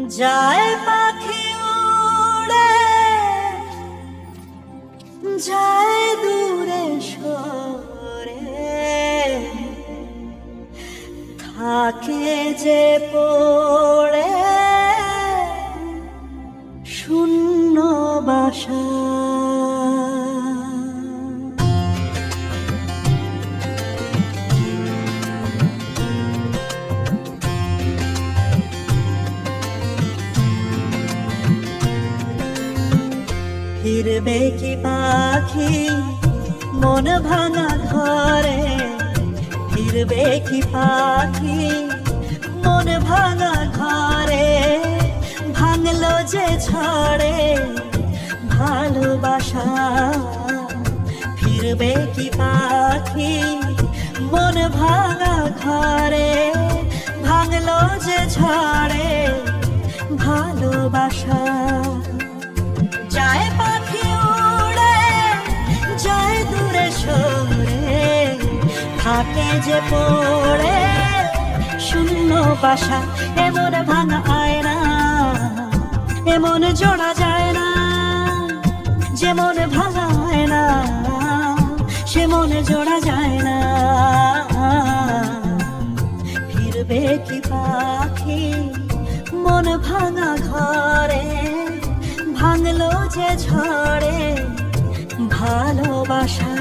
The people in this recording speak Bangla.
যায় পাখি উড়ে, যায় দূরে সরে, থাকে যে পড়ে শূন্য বাসা। ফিরবে কি পাখি মন ভাঙা ঘরে, ফিরবে কি পাখি মন ভাঙা ঘরে, ভাঙলো যে ঝড়ে ভালোবাসা। ফিরবে কি পাখি মন ভাঙা ঘরে, ভাঙলো যে ঝড়ে ভালোবাসা। যায় পাখি উড়ে, যায় দূরে সরে, থাকে যে পড়ে শূন্য বাসা। এমন ভাঙা আয়না, এমন জোড়া যায় না, যেমন ভাঙা আয়না সে মনে জোড়া যায় না। ফিরবে কি পাখি মন ভাঙা ঘরে, ভাঙলো যে ঝড়ে ভালোবাসা।